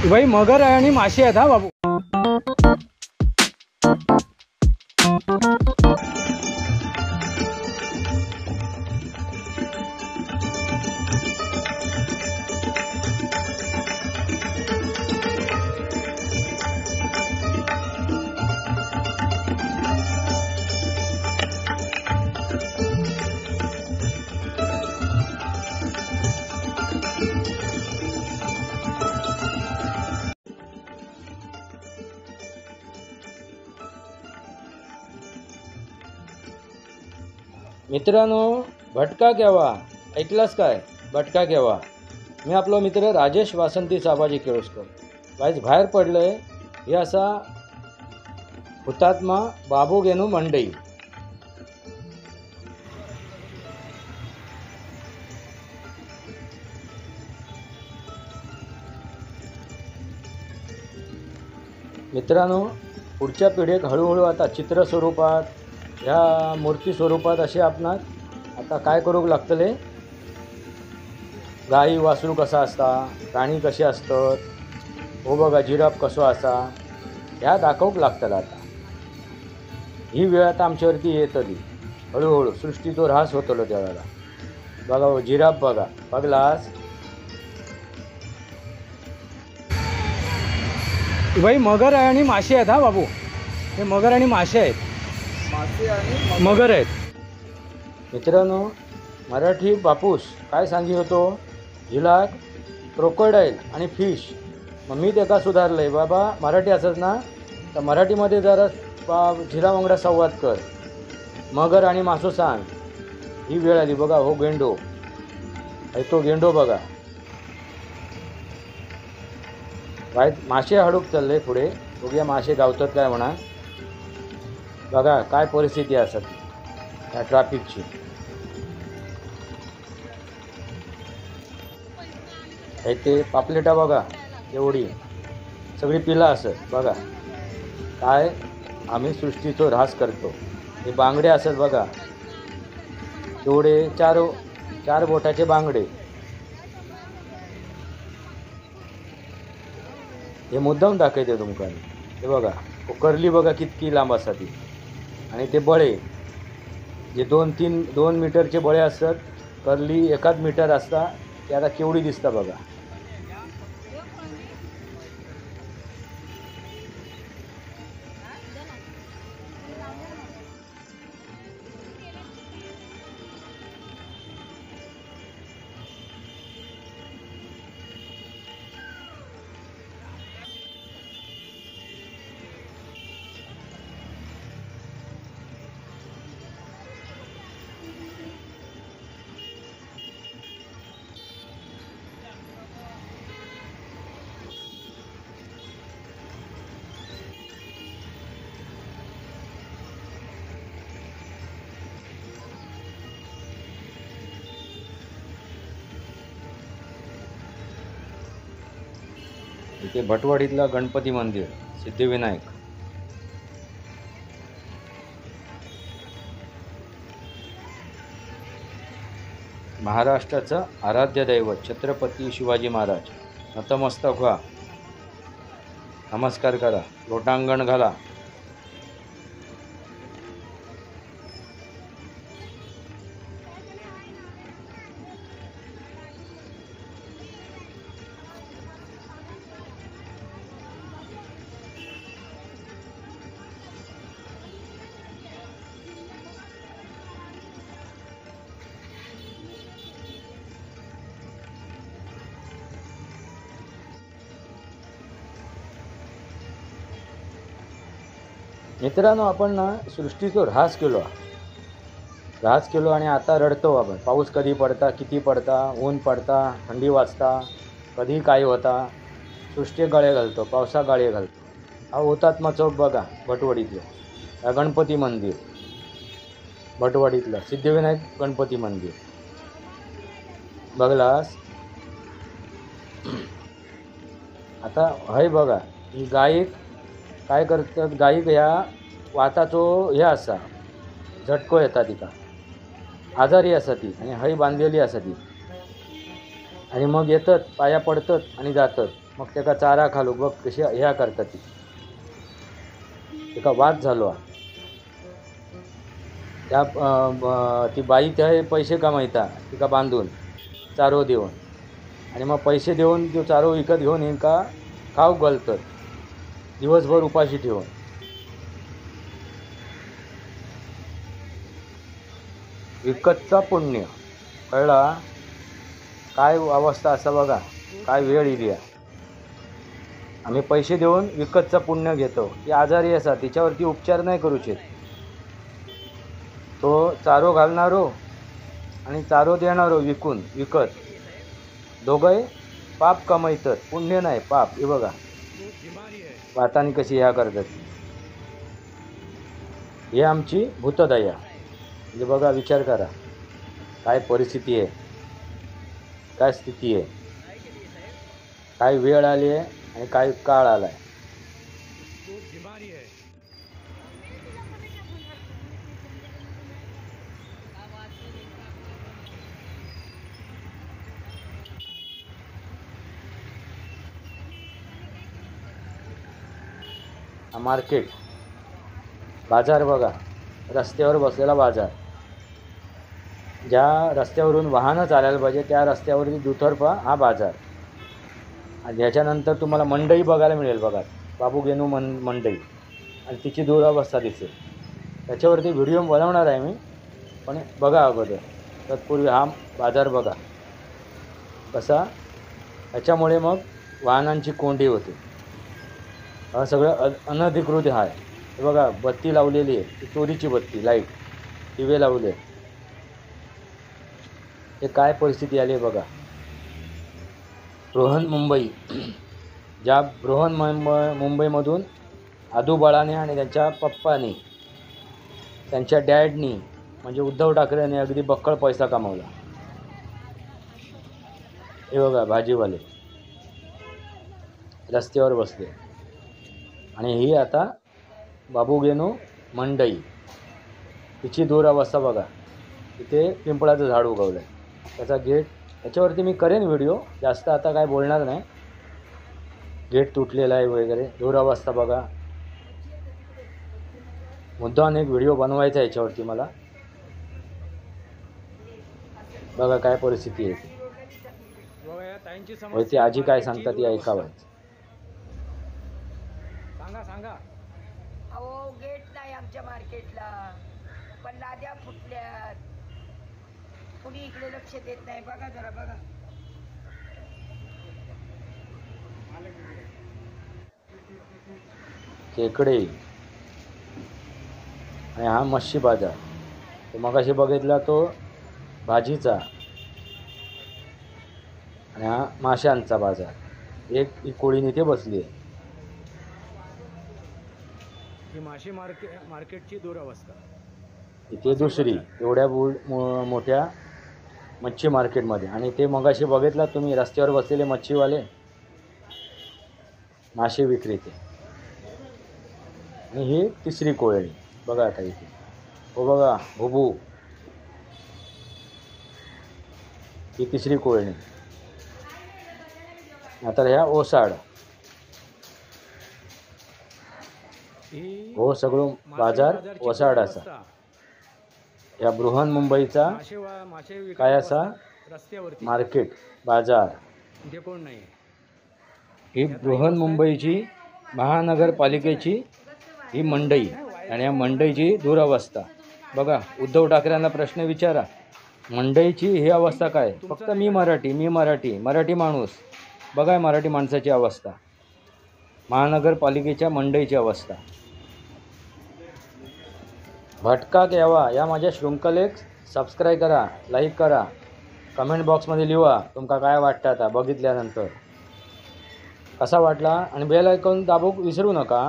भाई मगर आणि मासे आहेत हा बाबू। मित्रांनो, भटका केव्हा ऐकलास काय? भटका केव्हा। मी आपलो मित्र राजेश वासंती साबाजी केळुस्कर वायच बाहेर पडलंय। हे असा हुतात्मा बाबू गेनू मंडई। मित्रांनो, पुढच्या पिढीक हळूहळू आता चित्र स्वरूपात ह्या मूर्ती स्वरूपात असे आपणाक आता काय करूक लागतले। गाई वासरू कसा असता, प्राणी कसे असतात, हो बघा जिराफ कसो असा, ह्या दाखवूक लागतला। आता ही वेळ आता आमच्यावरती येतली हळूहळू। सृष्टीचो ऱ्हास होतलो त्यावेळेला। बघा हो जिराफ बघा, बघलास भाई मगर आणि मासे आहेत हा बाबू। हे मगर आणि मासे आहेत, मासे आणि मगर आहेत। मित्रांनो, मराठी बापूस काय सांगी होतो, हिलाक क्रोकोडाईल आणि फिश। मग मी त्याका सुधारलंय बाबा, मराठी असत ना तर मराठीमध्ये जरा झिरा वांगडा संवाद कर, मगर आणि मासो सांग। ही वेळ आली बघा। हो गेंडो आहे, तो गेंडो बघा। वाईट मासे हाडूक चालले पुढे, बघूया मासे गावतात काय म्हणा। बघा काय परिस्थिती असत या ट्रॅफिकची। ते पापलेटा बघा एवढी सगळी पिला असत बघा। काय आम्ही सृष्टीचो ऱ्हास करतो। हे बांगडे असत बघा, तेवढे चार बोटाचे बांगडे। हे मुद्दाम दाखवते तुमका। हे बघा करली बघा कितकी लांब असतात ती। आणि ते बळे जे 2 मीटरचे बळे असतात, करली 1 मीटर असता, ते आता केवढी दिसता बघा। इथे भटवाडीतला गणपती मंदिर सिद्धिविनायक। महाराष्ट्राचं आराध्य दैवत छत्रपती शिवाजी महाराज। नतमस्तक व्हा, नमस्कार करा, लोटांगण घाला। मित्रांनो, आपण ना सृष्टीचो ऱ्हास केलो आणि आता रडतो आपण। पाऊस कधी पडता, किती पडता, ऊन पडता, थंडी वाजता, कधी काय होता, सृष्टी गाळे घालतो, पावसा गाळे घालतो। हा हुतात्मा चौक बघा भटवाडीतलं, हा गणपती मंदिर भटवाडीतलं सिद्धिविनायक गणपती मंदिर बघलास। आता हय बघा, ही गायक काय करतात, गायीक ह्या वाताचो हे असा झटको येता, तिका आजारी असा ती, आणि हय बांधलेली असा ती, आणि मग येतात पाया पडतात आणि जातात। मग ताका चारा घालूक बघ कशी ह्या करता ती. ताका वाद झालो. त्या ती बाई ते पैसे कमयता तिका बांधून चारो देऊन, आणि मग पैसे देऊन तो चारो विकत घेऊन हिंका खाऊक घालतात दिवसभर उपाशी ठेवून. विकतचा पुण्य कळला. काय अवस्था असा बघा, काय वेळ इली आहे. आम्ही पैसे देऊन विकतचा पुण्य घेतो. ती आजारी असा तिच्यावरती उपचार नाही करूचे. तो चारो घालणारो आणि चारो देणारो विकत दोघंही पाप कमवतात, पुण्य नाही पाप. हे बघा वातानी कशी ह्या करतात. हे आमची भूतदया. म्हणजे बघा विचार करा काय परिस्थिती आहे, काय स्थिती आहे, काय वेळ आली आहे आणि काय काळ आला आहे. मार्केट बाजार बघा, रस्त्यावर बसलेला बाजार. ज्या रस्त्यावरून वाहनं चालायला पाहिजे त्या रस्त्यावरती दुतर्फा हा बाजार. आणि ह्याच्यानंतर तुम्हाला मंडई बघायला मिळेल बघा, बाबू गेनू मंडई, आणि तिची दुरावस्था दिसेल. त्याच्यावरती व्हिडिओ बनवणार आहे मी, पण बघा अगोदर. तत्पूर्वी हा बाजार बघा कसा. ह्याच्यामुळे मग वाहनांची कोंडी होते. हा सगळं अनधिकृत आहे. हे बघा बत्ती लावलेली आहे, ती चोरीची बत्ती, लाईट दिवे लावले. हे काय परिस्थिती आली आहे बघा. बृहन्मुंबई, ज्या बृहन्मुंबईमधून आदू बाळाने आणि त्यांच्या पप्पानी, त्यांच्या डॅडनी म्हणजे उद्धव ठाकरेंनी अगदी बक्कळ पैसा कमावला. हे बघा भाजीवाले रस्त्यावर बसले. आणि ही आता बाबू गेनू मंडई, तिची दुरावस्था बघा. इथे पिंपळाचं झाड उगवलं आहे, त्याचा गेट. याच्यावरती मी करेन व्हिडिओ, जास्त आता काय बोलणार नाही. गेट तुटलेला आहे वगैरे, दुरावस्था बघा. मुद्दाम एक व्हिडिओ बनवायचा आहे याच्यावरती मला. बघा काय परिस्थिती आहे. ती आजी काय सांगतात ती ऐकावं. सांगा. अहो गेट नाही आमच्या मार्केटला, पण लाद्या फुटल्यात. कुणी इकडे लक्ष देत नाही. बघा जरा बघा. खेकडे आणि हा मच्छी बाजार. तो मगाशी बघितला तो भाजीचा, आणि हा माशांचा बाजार. ही कोळी इथे बसली आहे. ही माशी मार्केटची दुरावस्था. इथे दुसरी एवढ्या मोठ्या मच्छी मार्केटमध्ये. आणि ते मगाशी बघितला तुम्ही रस्त्यावर बसलेले मच्छीवाले, मासे विक्रेते. आणि ही तिसरी कोळी बघा. आता इथे हो बघा भुबू, ही तिसरी कोळणी. आता ह्या ओसाड. हो सगळं बाजार ओसाडाचा. या बृहन्मुंबईचा काय असा मार्केट बाजार. ही बृहन्मुंबईची महानगरपालिकेची ही मंडई, आणि या मंडईची दुरावस्था बघा. उद्धव ठाकरेंना प्रश्न विचारा, मंडईची ही अवस्था काय. फक्त मी मराठी माणूस. बघा मराठी माणसाची अवस्था, महानगरपालिकेच्या मंडईची अवस्था. भटकाक यावा या माझ्या शृंखलेक सबस्क्राईब करा, लाईक करा, कमेंट बॉक्समध्ये लिहा तुमका काय वाटतं आता बघितल्यानंतर, कसा वाटला. आणि बेल आयकॉन दाबूक विसरू नका.